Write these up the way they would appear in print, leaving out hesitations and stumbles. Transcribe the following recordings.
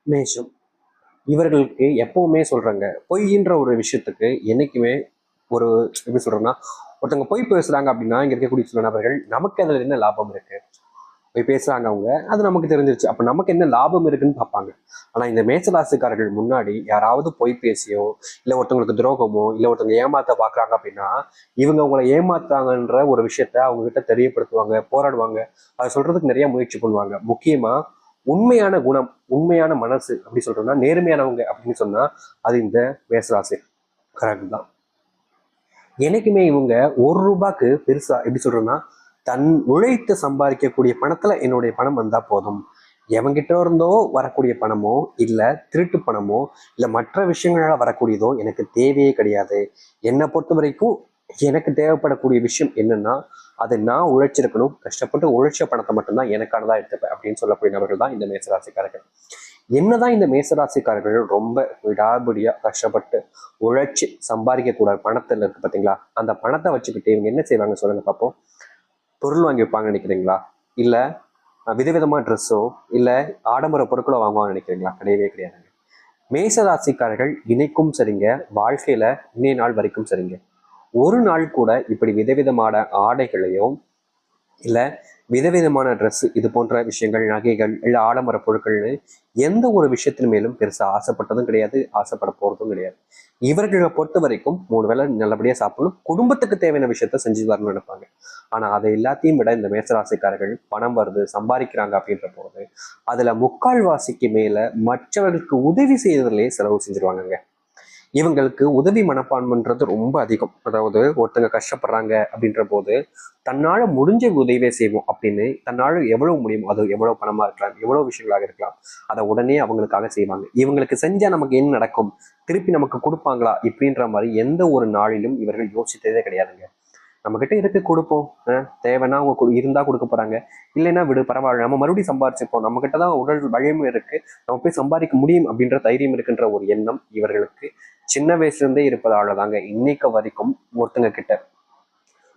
மேஷம். இவர்களுக்கு எப்பவுமே சொல்றாங்க, பொய்ன்ற ஒரு விஷயத்துக்கு என்னைக்குமே ஒரு எப்படி சொல்றேன்னா, ஒருத்தவங்க பொய் பேசுறாங்க அப்படின்னா, இங்க இருக்கக்கூடிய சில நபர்கள் நமக்கு அதுல என்ன லாபம் இருக்கு, போய் பேசுறாங்க அவங்க, அது நமக்கு தெரிஞ்சிருச்சு, அப்ப நமக்கு என்ன லாபம் இருக்குன்னு பார்ப்பாங்க. ஆனா இந்த மேசராசிக்காரர்கள் முன்னாடி யாராவது பொய் பேசியோ, இல்ல ஒருத்தவங்களுக்கு துரோகமோ, இல்ல ஒருத்தவங்க ஏமாத்த பாக்குறாங்க அப்படின்னா, இவங்க உங்களை ஏமாத்துறாங்கன்ற ஒரு விஷயத்த அவங்க கிட்ட தெரியப்படுத்துவாங்க, போராடுவாங்க, அதை சொல்றதுக்கு நிறைய முயற்சி பண்ணுவாங்க. முக்கியமா உண்மையான குணம், உண்மையான மனசு அப்படி சொல்றோம்னா, நேர்மையானவங்க அப்படின்னு சொன்னா அது இந்த மேசராசிக்காரர்கள் தான். எனக்குமே இவங்க ஒரு ரூபாய்க்கு பெருசா எப்படி சொல்றேன்னா, தன் உழைத்து சம்பாதிக்கக்கூடிய பணத்துல என்னுடைய பணம் வந்தா போதும், எவங்கிட்ட இருந்தோ வரக்கூடிய பணமோ, இல்ல திருட்டு பணமோ, இல்ல மற்ற விஷயங்களால வரக்கூடியதோ எனக்கு தேவையே கிடையாது. என்னை பொறுத்த வரைக்கும் எனக்கு தேவைப்படக்கூடிய விஷயம் என்னன்னா, அதை நான் உழைச்சிருக்கணும், கஷ்டப்பட்டு உழைச்ச பணத்தை மட்டும்தான் எனக்கானதா எடுத்துப்பேன் அப்படின்னு சொல்லக்கூடிய நபர்கள் தான் இந்த மேசராசிக்காரர்கள். என்னதான் இந்த மேசராசிக்காரர்கள் ரொம்ப விடாபிடியா கஷ்டப்பட்டு உழைச்சி சம்பாதிக்கக்கூட பணத்துல இருக்கு பார்த்தீங்களா, அந்த பணத்தை வச்சுக்கிட்டு இவங்க என்ன செய்வாங்க சொல்லுங்க பார்ப்போம். பொருள் வாங்கி வைப்பாங்கன்னு நினைக்கிறீங்களா? இல்ல விதவிதமா ட்ரெஸ்ஸோ, இல்ல ஆடம்பர பொருட்களோ வாங்குவாங்கன்னு நினைக்கிறீங்களா? கிடையவே கிடையாதுங்க. மேசராசிக்காரர்கள் இன்னைக்கும் சரிங்க, வாழ்க்கையில இன்னைய நாள் வரைக்கும் சரிங்க, ஒரு நாள் கூட இப்படி விதவிதமான ஆடைகளையும் இல்ல விதவிதமான ட்ரெஸ் இது போன்ற விஷயங்கள், நகைகள், இல்ல ஆடம்பர பொருட்கள்னு எந்த ஒரு விஷயத்தின் மேலும் பெருசா ஆசைப்பட்டதும் கிடையாது, ஆசைப்பட போறதும் கிடையாது. இவர்களை பொறுத்த வரைக்கும் 3 வேளை நல்லபடியா சாப்பிடணும், குடும்பத்துக்கு தேவையான விஷயத்த செஞ்சு தரணும்னு நினைப்பாங்க. ஆனா அதை எல்லாத்தையும் விட இந்த மேசராசிக்காரர்கள் பணம் வருது, சம்பாதிக்கிறாங்க அப்படின்ற போது அதுல முக்கால்வாசிக்கு மேல மற்றவர்களுக்கு உதவி செய்வதிலேயே செலவு செஞ்சிருவாங்கங்க. இவங்களுக்கு உதவி மனப்பான்மைன்றது ரொம்ப அதிகம். அதாவது ஒருத்தங்க கஷ்டப்படுறாங்க அப்படின்ற போது தன்னால முடிஞ்ச உதவியை செய்வோம் அப்படின்னு, தன்னால எவ்வளவு முடியும், அது எவ்வளவு பணமா இருக்கலாம், எவ்வளவு விஷயங்களாக இருக்கலாம், அதை உடனே அவங்களுக்காக செய்வாங்க. இவங்களுக்கு செஞ்சா நமக்கு என்ன நடக்கும், திருப்பி நமக்கு கொடுப்பாங்களா இப்படின்ற மாதிரி எந்த ஒரு நாளிலும் இவர்கள் யோசித்ததே கிடையாதுங்க. நம்ம கிட்ட இருக்கு கொடுப்போம், தேவைன்னா அவங்க இருந்தா கொடுக்க போறாங்க, இல்லைன்னா விடு பரவாயில்ல, நம்ம மறுபடியும் சம்பாரிச்சுப்போம், நம்ம கிட்டதான் உடல் வலிமை இருக்கு, நம்ம போய் சம்பாதிக்க முடியும் அப்படின்ற தைரியம் இருக்குன்ற ஒரு எண்ணம் இவர்களுக்கு சின்ன வயசுல இருந்தே இருப்பதால தாங்க இன்னைக்கு வரைக்கும் ஒருத்தங்க கிட்ட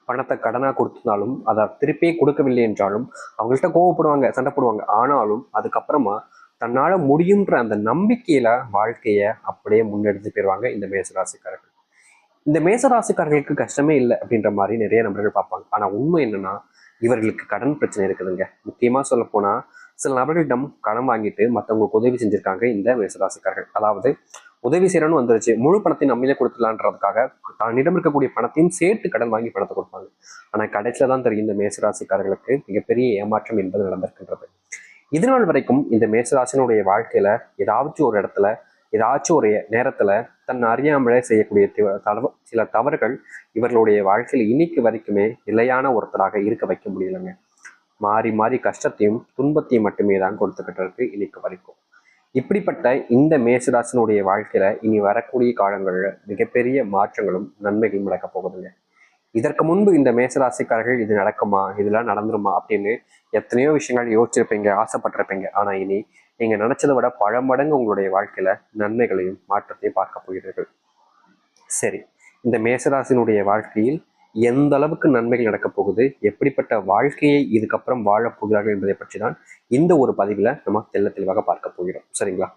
பணத்தை கடனா கொடுத்தாலும் அதை திருப்பியே கொடுக்கவில்லை என்றாலும் அவங்கள்ட்ட கோவப்படுவாங்க, சண்டை போடுவாங்க. ஆனாலும் அதுக்கப்புறமா தன்னால முடியுன்ற அந்த நம்பிக்கையில வாழ்க்கைய அப்படியே முன்னெடுத்து போயிருவாங்க இந்த மேசராசிக்காரர்கள். இந்த மேசராசிக்காரர்களுக்கு கஷ்டமே இல்லை அப்படின்ற மாதிரி நிறைய நபர்கள் பார்ப்பாங்க. ஆனா உண்மை என்னன்னா, இவர்களுக்கு கடன் பிரச்சனை இருக்குதுங்க. முக்கியமா சொல்ல போனா சில நபர்களிடம் கடன் வாங்கிட்டு மற்றவங்களுக்கு உதவி செஞ்சிருக்காங்க இந்த மேசராசிக்காரர்கள். அதாவது உதவி செய்யறன்னு வந்துருச்சு, முழு பணத்தையும் நம்மளே கொடுத்துடலான்றதுக்காக தன்னிடம் இருக்கக்கூடிய பணத்தையும் சேர்த்து கடன் வாங்கி பணத்தை கொடுப்பாங்க. ஆனா கடைசியில தான் தெரியும் இந்த மேசராசிக்காரர்களுக்கு மிகப்பெரிய ஏமாற்றம் என்பது நடந்திருக்கின்றது. இதுநாள் வரைக்கும் இந்த மேசராசினுடைய வாழ்க்கையில ஏதாச்சும் ஒரு இடத்துல, ஏதாச்சும் ஒரு நேரத்துல தன் அறியாமலே செய்யக்கூடிய சில தவறுகள் இவர்களுடைய வாழ்க்கையில் இன்னைக்கு வரைக்குமே நிலையான ஒருத்தராக இருக்க வைக்க முடியலைங்க. மாறி மாறி கஷ்டத்தையும் துன்பத்தையும் மட்டுமே தான் கொடுத்துக்கிட்டு இருக்கு இன்னைக்கு வரைக்கும். இப்படிப்பட்ட இந்த மேசராசினுடைய வாழ்க்கையில இனி வரக்கூடிய காலங்கள்ல மிகப்பெரிய மாற்றங்களும் நன்மைகளும் நடக்க போகுதுங்க. இதற்கு முன்பு இந்த மேசராசிக்காரர்கள் இது நடக்குமா, இதெல்லாம் நடந்துருமா அப்படின்னு எத்தனையோ விஷயங்கள் யோசிச்சிருப்பீங்க, ஆசைப்பட்டிருப்பீங்க. ஆனா இனி நீங்க நினைச்சதை விட பல மடங்கு உங்களுடைய வாழ்க்கையில நன்மைகளையும் மாற்றத்தையும் பார்க்க போகிறீர்கள். சரி, இந்த மேசராசினுடைய வாழ்க்கையில் எந்த அளவுக்கு நன்மைகள் நடக்கப் போகுது, எப்படிப்பட்ட வாழ்க்கையை இதுக்கப்புறம் வாழப் போகிறார்கள் என்பதை பற்றி தான் இந்த ஒரு பதிவில் நம்ம தெளிவாக பார்க்க போகிறோம். சரிங்களா?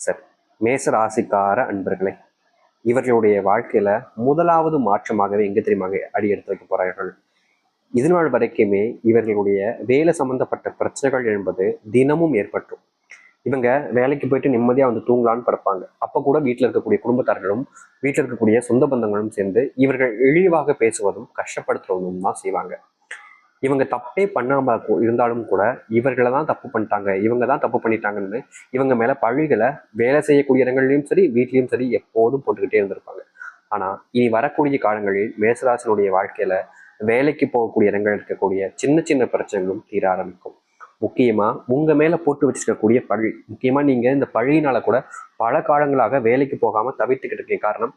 சரி, மேசராசிக்கார அன்பர்களே, இவர்களுடைய வாழ்க்கையில முதலாவது மாற்றமாகவே எங்க தெரியுமாங்க அடி எடுத்து வைக்க போறார்கள். இது நாள் வரைக்குமே இவர்களுடைய வேலை சம்பந்தப்பட்ட பிரச்சனைகள் என்பது தினமும் ஏற்பட்டும். இவங்க வேலைக்கு போயிட்டு நிம்மதியா வந்து தூங்கலான்னு படுப்பாங்க. அப்ப கூட வீட்டில் இருக்கக்கூடிய குடும்பத்தார்களும் வீட்டில் இருக்கக்கூடிய சொந்த பந்தங்களும் சேர்ந்து இவர்கள் இழிவாக பேசுவதும் கஷ்டப்படுத்துவதும் தான் செய்வாங்க. இவங்க தப்பே பண்ணாம இருந்தாலும் கூட இவர்களை தான் தப்பு பண்ணிட்டாங்க, இவங்க தான் தப்பு பண்ணிட்டாங்கன்னு இவங்க மேல பழிகளை வேலை செய்யக்கூடிய இடங்கள்லயும் சரி, வீட்லயும் சரி எப்போதும் போட்டுக்கிட்டே இருந்திருப்பாங்க. ஆனா இனி வரக்கூடிய காலங்களில் மேசராசனுடைய வாழ்க்கையில வேலைக்கு போகக்கூடிய இடங்கள் இருக்கக்கூடிய சின்ன சின்ன பிரச்சனைகளும் தீர ஆரம்பிக்கும். முக்கியமா உங்க மேல போட்டு வச்சிருக்கக்கூடிய பழி, முக்கியமா நீங்க இந்த பழியினால கூட பல காலங்களாக வேலைக்கு போகாம தவிர்த்துக்கிட்டு இருக்க காரணம்,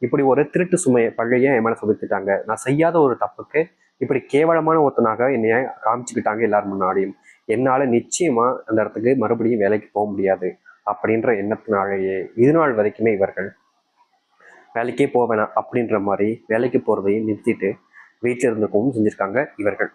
இப்படி ஒரு திருட்டு சுமைய பழிய என் மேல சுமத்திட்டாங்க, நான் செய்யாத ஒரு தப்புக்கு இப்படி கேவலமான ஒருத்தனாக என்னைய காமிச்சுக்கிட்டாங்க எல்லார் முன்னாடியும், என்னால நிச்சயமா அந்த இடத்துக்கு மறுபடியும் வேலைக்கு போக முடியாது அப்படின்ற எண்ணத்தினாலேயே இது நாள் வரைக்குமே இவர்கள் வேலைக்கே போவேணாம் அப்படின்ற மாதிரி வேலைக்கு போறதையும் நிறுத்திட்டு வீட்டில் இருந்துக்கவும் செஞ்சிருக்காங்க இவர்கள்.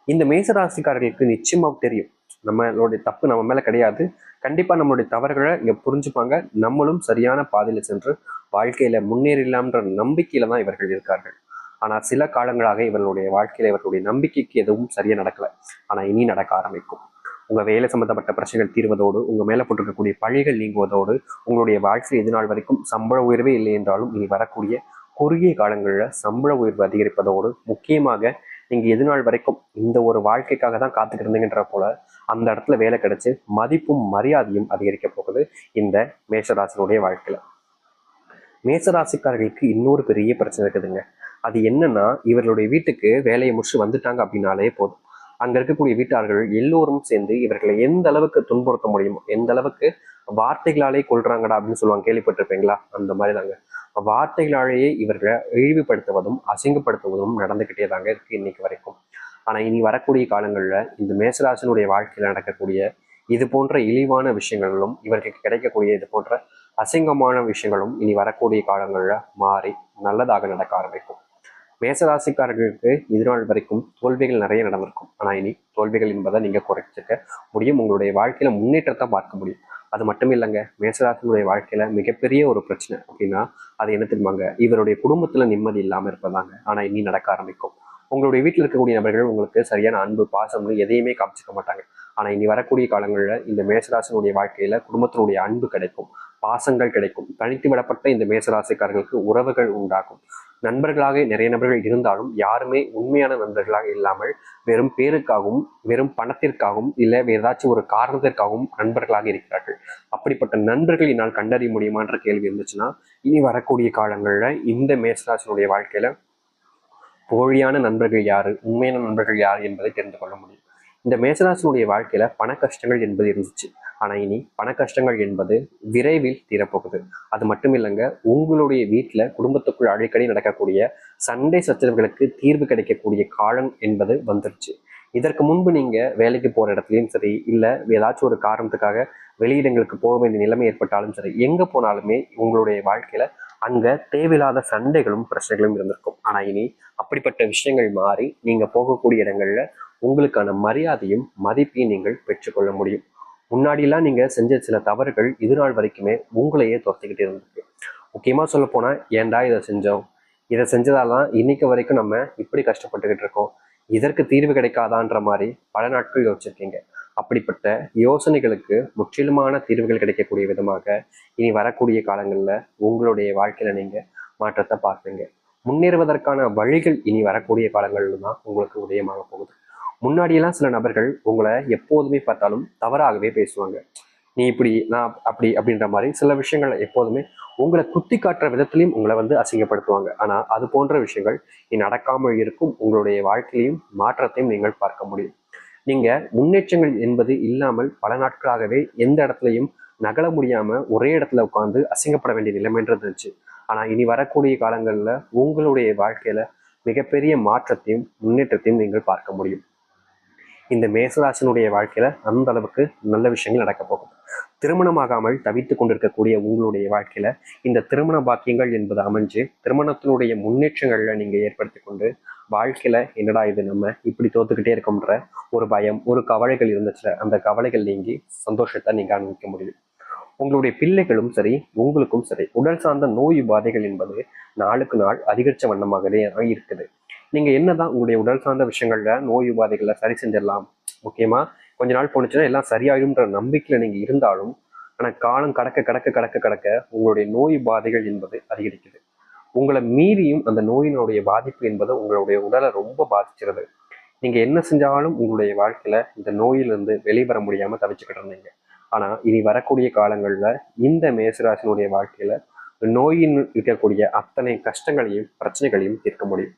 இந்த மேசராசிக்காரர்களுக்கு நிச்சயமா தெரியும், நம்மளுடைய தப்பு நம்ம மேல கிடையாது. கண்டிப்பா நம்மளுடைய தவறுகளை இங்க புரிஞ்சுப்பாங்க. நம்மளும் சரியான பாதையில சென்று வாழ்க்கையில முன்னேறலாம்ன்ற நம்பிக்கையில தான் இவர்கள் இருக்கார்கள். ஆனா சில காலங்களாக இவர்களுடைய வாழ்க்கையில இவர்களுடைய நம்பிக்கைக்கு எதுவும் சரியா நடக்கல. ஆனா இனி நடக்க ஆரம்பிக்கும். உங்க வேலை சம்பந்தப்பட்ட பிரச்சனைகள் தீர்வதோடு, உங்க மேல போட்டிருக்கக்கூடிய பழிகள் நீங்குவதோடு, உங்களுடைய வாழ்க்கையில் இது நாள் வரைக்கும் சம்பள உயர்வே இல்லை என்றாலும் இனி வரக்கூடிய குறுகிய காலங்களில் சம்பள உயர்வு அதிகரிப்பதோடு, முக்கியமாக நீங்க எது நாள் வரைக்கும் இந்த ஒரு வாழ்க்கைக்காக தான் காத்துக்கிட்டு இருந்தீங்கன்ற போல அந்த இடத்துல வேலை கிடைச்சு மதிப்பும் மரியாதையும் அதிகரிக்க போகுது இந்த மேஷராசினுடைய வாழ்க்கையில. மேசராசிக்காரர்களுக்கு இன்னொரு பெரிய பிரச்சனை இருக்குதுங்க. அது என்னன்னா, இவர்களுடைய வீட்டுக்கு வேலையை முடிச்சு வந்துட்டாங்க அப்படின்னாலே போதும், அங்க இருக்கக்கூடிய வீட்டார்கள் எல்லோரும் சேர்ந்து இவர்களை எந்த அளவுக்கு துன்புறுத்த முடியுமோ, எந்த அளவுக்கு வார்த்தைகளாலே கொள்றாங்கடா அப்படின்னு சொல்லுவாங்க, கேள்விப்பட்டிருப்பீங்களா? அந்த மாதிரி தாங்க. வார்த்தைகளாலேயே இவர்களை இழிவுபடுத்துவதும் அசிங்கப்படுத்துவதும் நடந்துகிட்டே தாங்க இருக்கு இன்னைக்கு வரைக்கும். ஆனா இனி வரக்கூடிய காலங்கள்ல இந்த மேசராசனுடைய வாழ்க்கையில நடக்கக்கூடிய இது போன்ற இழிவான விஷயங்களும், இவர்களுக்கு கிடைக்கக்கூடிய இது போன்ற அசிங்கமான விஷயங்களும் இனி வரக்கூடிய காலங்கள்ல மாறி நல்லதாக நடக்க ஆரம்பிக்கும். மேசராசிக்காரர்களுக்கு இது நாள் வரைக்கும் தோல்விகள் நிறைய நடந்திருக்கும். ஆனா இனி தோல்விகள் என்பதை நீங்க குறைச்சிக்க முடியும். உங்களுடைய வாழ்க்கையில முன்னேற்றத்தை பார்க்க முடியும். அது மட்டும் இல்லைங்க, மேசராசினுடைய வாழ்க்கையில மிகப்பெரிய ஒரு பிரச்சனை அப்படின்னா அது என்ன தெரியுமாங்க? இவருடைய குடும்பத்துல நிம்மதி இல்லாம இருப்பதாங்க. ஆனா இனி நடக்க ஆரம்பிக்கும். உங்களுடைய வீட்டில் இருக்கக்கூடிய நபர்கள் உங்களுக்கு சரியான அன்பு பாசம்னு எதையுமே காமிச்சிக்க மாட்டாங்க. ஆனா இனி வரக்கூடிய காலங்களில் இந்த மேசராசினுடைய வாழ்க்கையில குடும்பத்தினுடைய அன்பு கிடைக்கும், பாசங்கள் கிடைக்கும். தனித்து விடப்பட்ட இந்த மேசராசிக்காரர்களுக்கு உறவுகள் உண்டாகும். நண்பர்களாக நிறைய நபர்கள் இருந்தாலும் யாருமே உண்மையான நண்பர்களாக இல்லாமல் வெறும் பேருக்காகவும் வெறும் பணத்திற்காகவும் இல்லை ஏதாச்சும் ஒரு காரணத்திற்காகவும் நண்பர்களாக இருக்கிறார்கள். அப்படிப்பட்ட நண்பர்கள் என்னால் கண்டறிய முடியுமான்ற கேள்வி இருந்துச்சுன்னா இனி வரக்கூடிய காலங்களில் இந்த மேசராசினுடைய வாழ்க்கையில போலியான நண்பர்கள் யாரு, உண்மையான நண்பர்கள் யார் என்பதை தெரிந்து கொள்ள முடியும். இந்த மேசராசினுடைய வாழ்க்கையில பண கஷ்டங்கள் என்பது இருந்துச்சு. ஆனா இனி பண கஷ்டங்கள் என்பது விரைவில் தீரப்போகுது. அது மட்டும் இல்லைங்க, உங்களுடைய வீட்டுல குடும்பத்துக்குள் அடிக்கடி நடக்கக்கூடிய சண்டை சச்சரவுகளுக்கு தீர்வு கிடைக்கக்கூடிய காலம் என்பது வந்துருச்சு. இதற்கு முன்பு நீங்க வேலைக்கு போற இடத்துலையும் சரி, இல்ல ஏதாச்சும் ஒரு காரணத்துக்காக வெளியிடங்களுக்கு போக வேண்டிய நிலைமை ஏற்பட்டாலும் சரி, எங்க போனாலுமே உங்களுடைய வாழ்க்கையில அங்க தேவையில்லாத சண்டைகளும் பிரச்சனைகளும் இருந்திருக்கும். ஆனா இனி அப்படிப்பட்ட விஷயங்கள் மாறி நீங்க போகக்கூடிய இடங்கள்ல உங்களுக்கான மரியாதையும் மதிப்பையும் நீங்கள் பெற்றுக்கொள்ள முடியும். முன்னாடிலாம் நீங்க செஞ்ச சில தவறுகள் இது நாள் வரைக்குமே உங்களையே துரத்திக்கிட்டே இருந்திருக்கு. முக்கியமா சொல்ல போனா, ஏன்டா இதை செஞ்சோம், இதை செஞ்சதாலாம் இன்னைக்கு வரைக்கும் நம்ம இப்படி கஷ்டப்பட்டுக்கிட்டு இருக்கோம், இதற்கு தீர்வு கிடைக்காதான்ற மாதிரி பல நாட்கள் யோசிச்சிருக்கீங்க. அப்படிப்பட்ட யோசனைகளுக்கு முற்றிலுமான தீர்வுகள் கிடைக்கக்கூடிய விதமாக இனி வரக்கூடிய காலங்கள்ல உங்களுடைய வாழ்க்கையில நீங்க மாற்றத்தை பார்ப்பீங்க. முன்னேறுவதற்கான வழிகள் இனி வரக்கூடிய காலங்கள்ல தான் உங்களுக்கு உதயமாக போகுது. முன்னாடியெல்லாம் சில நபர்கள் உங்களை எப்போதுமே பார்த்தாலும் தவறாகவே பேசுவாங்க. நீ இப்படி, நான் அப்படி அப்படின்ற மாதிரி சில விஷயங்கள் எப்போதுமே உங்களை குத்தி காட்டுற விதத்திலையும் உங்களை அசிங்கப்படுத்துவாங்க. ஆனா அது போன்ற விஷயங்கள் இனி நடக்காமல் இருக்கும். உங்களுடைய வாழ்க்கையிலையும் மாற்றத்தையும் நீங்கள் பார்க்க முடியும். நீங்க முன்னேற்றங்கள் என்பது இல்லாமல் பல நாட்களாகவே எந்த இடத்துலையும் நகல முடியாம ஒரே இடத்துல உட்காந்து அசிங்கப்பட வேண்டிய நிலைமைன்றது இருந்துச்சு. ஆனா இனி வரக்கூடிய காலங்கள்ல உங்களுடைய வாழ்க்கையில மிகப்பெரிய மாற்றத்தையும் முன்னேற்றத்தையும் நீங்கள் பார்க்க முடியும். இந்த மேசராசினுடைய வாழ்க்கையில அந்த அளவுக்கு நல்ல விஷயங்கள் நடக்க போகும். திருமணமாகாமல் தவித்து கொண்டிருக்கக்கூடிய உங்களுடைய வாழ்க்கையில இந்த திருமண பாக்கியங்கள் என்பது அமைஞ்சு திருமணத்தினுடைய முன்னேற்றங்கள்ல நீங்க ஏற்படுத்தி கொண்டு வாழ்க்கையில என்னடா இது நம்ம இப்படி தோத்துக்கிட்டே இருக்கோம்ன்ற ஒரு பயம், ஒரு கவலைகள் இருந்துச்சுல, அந்த கவலைகள் நீங்கி சந்தோஷத்தை நீங்க அனுபவிக்க முடியும். உங்களுடைய பிள்ளைகளும் சரி, உங்களுக்கும் சரி, உடல் சார்ந்த நோய் உபாதைகள் என்பது நாளுக்கு நாள் அதிகரிச்ச வண்ணமாகவே இருக்குது. நீங்க என்னதான் உங்களுடைய உடல் சார்ந்த விஷயங்கள்ல நோய் உபாதைகளை சரி செஞ்சிடலாம், முக்கியமா கொஞ்ச நாள் போனுச்சுன்னா எல்லாம் சரியாயிடும்ன்ற நம்பிக்கையில நீங்க இருந்தாலும், ஆனா காலம் கடக்க கடக்க கடக்க கடக்க உங்களுடைய நோய் உபாதைகள் என்பது அதிகரிக்குது. உங்களை மீறியும் அந்த நோயினுடைய பாதிப்பு என்பது உங்களுடைய உடலை ரொம்ப பாதிக்கிறது. நீங்க என்ன செஞ்சாலும் உங்களுடைய வாழ்க்கையில இந்த நோயிலிருந்து வெளிவர முடியாம தவிச்சுக்கிட்டு இருந்தீங்க. ஆனா இனி வரக்கூடிய காலங்கள்ல இந்த மேசராசினுடைய வாழ்க்கையில நோயின் இருக்கக்கூடிய அத்தனை கஷ்டங்களையும் பிரச்சனைகளையும் தீர்க்க முடியும்.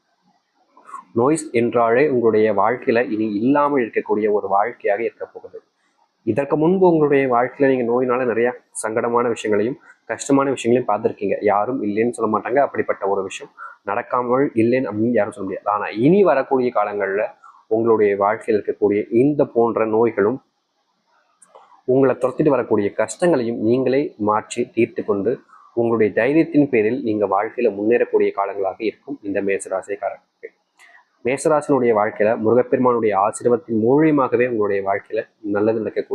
நோய் என்றாலே உங்களுடைய வாழ்க்கையில இனி இல்லாமல் இருக்கக்கூடிய ஒரு வாழ்க்கையாக இருக்க போகுது. இதற்கு முன்பு உங்களுடைய வாழ்க்கையில நீங்க நோயினால நிறைய சங்கடமான விஷயங்களையும் கஷ்டமான விஷயங்களையும் பார்த்துருக்கீங்க. யாரும் இல்லைன்னு சொல்ல மாட்டாங்க. அப்படிப்பட்ட ஒரு விஷயம் நடக்காமல் இல்லைன்னு அப்படின்னு யாரும் சொல்ல முடியாது. ஆனா இனி வரக்கூடிய காலங்கள்ல உங்களுடைய வாழ்க்கையில் இருக்கக்கூடிய இந்த போன்ற நோய்களும் உங்களை துரத்திட்டு வரக்கூடிய கஷ்டங்களையும் நீங்களே மாற்றி தீர்த்து கொண்டு உங்களுடைய தைரியத்தின் பேரில் நீங்க வாழ்க்கையில முன்னேறக்கூடிய காலங்களாக இருக்கும் இந்த மேசராசிக்காரர்களுக்கு. மேசராசினுடைய வாழ்க்கையில முருகப்பெருமானுடைய ஆசீர்வாதத்தின் மூலியமாகவே உங்களுடைய வாழ்க்கையில நல்லது நடக்கக்கூடிய